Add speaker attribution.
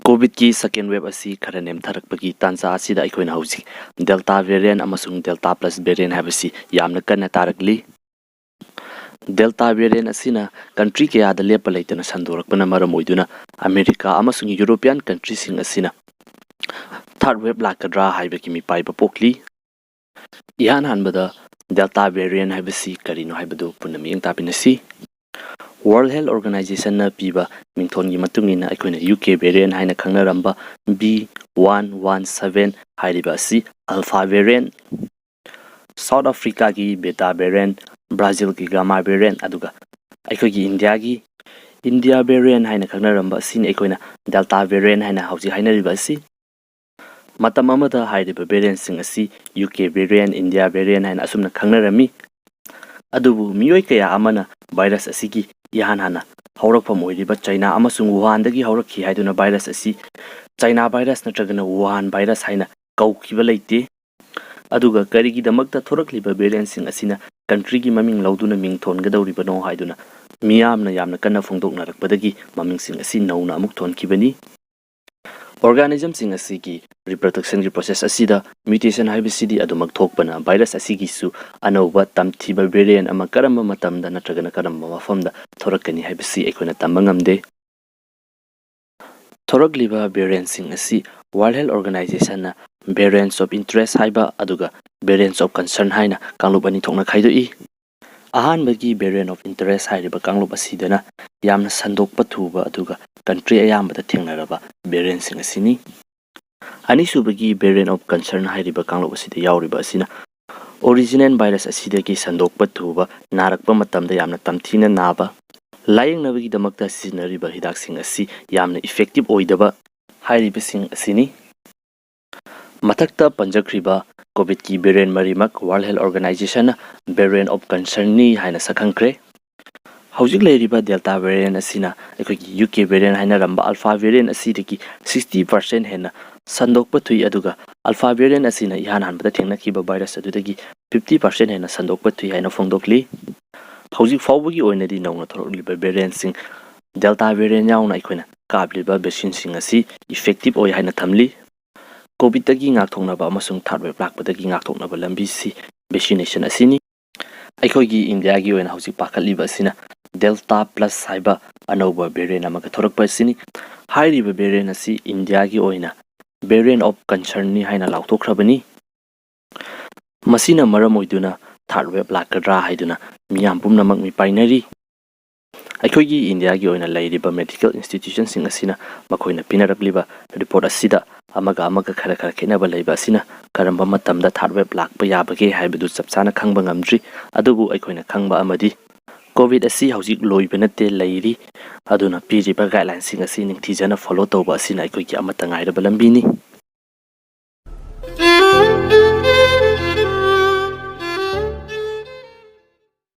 Speaker 1: COVID की second wave asi khara nemtharakpagi tanza asida aikoina hauji delta variant amasung delta plus variant habasi yamna kanna tarakli delta variant asina country ke ada lepa leitana sandorakpana maram oiduna America amasung European countries sing asina third wave lakadra haibaki mi paiba pokli yan hanbada delta variant habasi karino haibadu punami ang tapinasi World Health Organization na piba mingthon gi matungina aikoina UK variant haina khangnaramba B117 hairiba si alpha variant South Africa gi beta variant Brazil gi gamma variant aduga aikogi India variant haina khangnaramba sin aikoina delta variant haina hauji hainariba si matam amada hairiba variant sing asi UK variant India variant haina asumna khangnarami adubu miyoi kaya amana virus asigi ihan hana haurakpam oiriba China amasung Wuhan dagi haurakhi haiduna virus asi China virus natragana Wuhan virus haina kaukiba leite aduga karigi damakta thorakliba variant sing asina country gi maming lauduna mingthon gadawriba no haiduna miyamna yamna kanna phongdoknarakpadagi maming sing asi nauna amuk thonkibani organism sing asigi reproduction gi process asida mutation haibisidi adumak thokpana virus asigi su anova tamthiba variant ama karamba matamda natragana karamba mafamda thorakani haibisi aikoina tambangamde thorakliba variant sing asi World Health Organization na variants of interest haiba aduga variants of concern haina kanglup ani thokna khaidoi ahanbagi variant of interest hairiba kanglup asidana yamna sandokpa thuba aduga country ayambada thengnaraba variant sing asini anisubagi variant of concern hairiba kanglup asida yauriba asina original virus asidagi sandokpa thuba narakpa matamda yamna tamthina naba layingnabagi damakta sizinariba hidak sing asi yamna effective oidaba hairiba sing asini mathakta panjakriba COVID ki variant marimak World Health Organization variant of concern ni haina sakhangkre hauzik leiriba delta variant asina aikogi UK variant haina ramba alpha variant asidagi 60% hena sandokpa thui aduga alpha variant asina ihan hanbada thengnakiba virus adudagi 50% hena sandokpa thui haina phongdokli hauzik fawbagi oinadi nauna thorokliba variant sing delta variant yauna aikoina kabliba vaccine sing asi effective oi haina thamli COVID tagi ngakthongnaba amasung third wave lakpadagi ngakthongnaba lambi si vaccination asini aikogi India gi oina hauzik pakhatliba asina delta plus haiba anova variant amaka thorakpa asini hairiba variant asi India gi oina variant of concern ni haina lauthokhrabani masina maram oiduna third wave lakadra haiduna miyam pumnamak mi painari aikogi India gi oina leiriba medical institution sing asina makoina pinarakliba report asida amaga khara khenaba leiba asina karamba matamda third wave lakpa yabage haibedu chapchana khangba ngamdri adubu aikoina khangba amadi COVID asi hauzik loiba nate leiri aduna piriba guidelines sing asi ningthijana follow tawba asina aikogi amata ngairaba lambini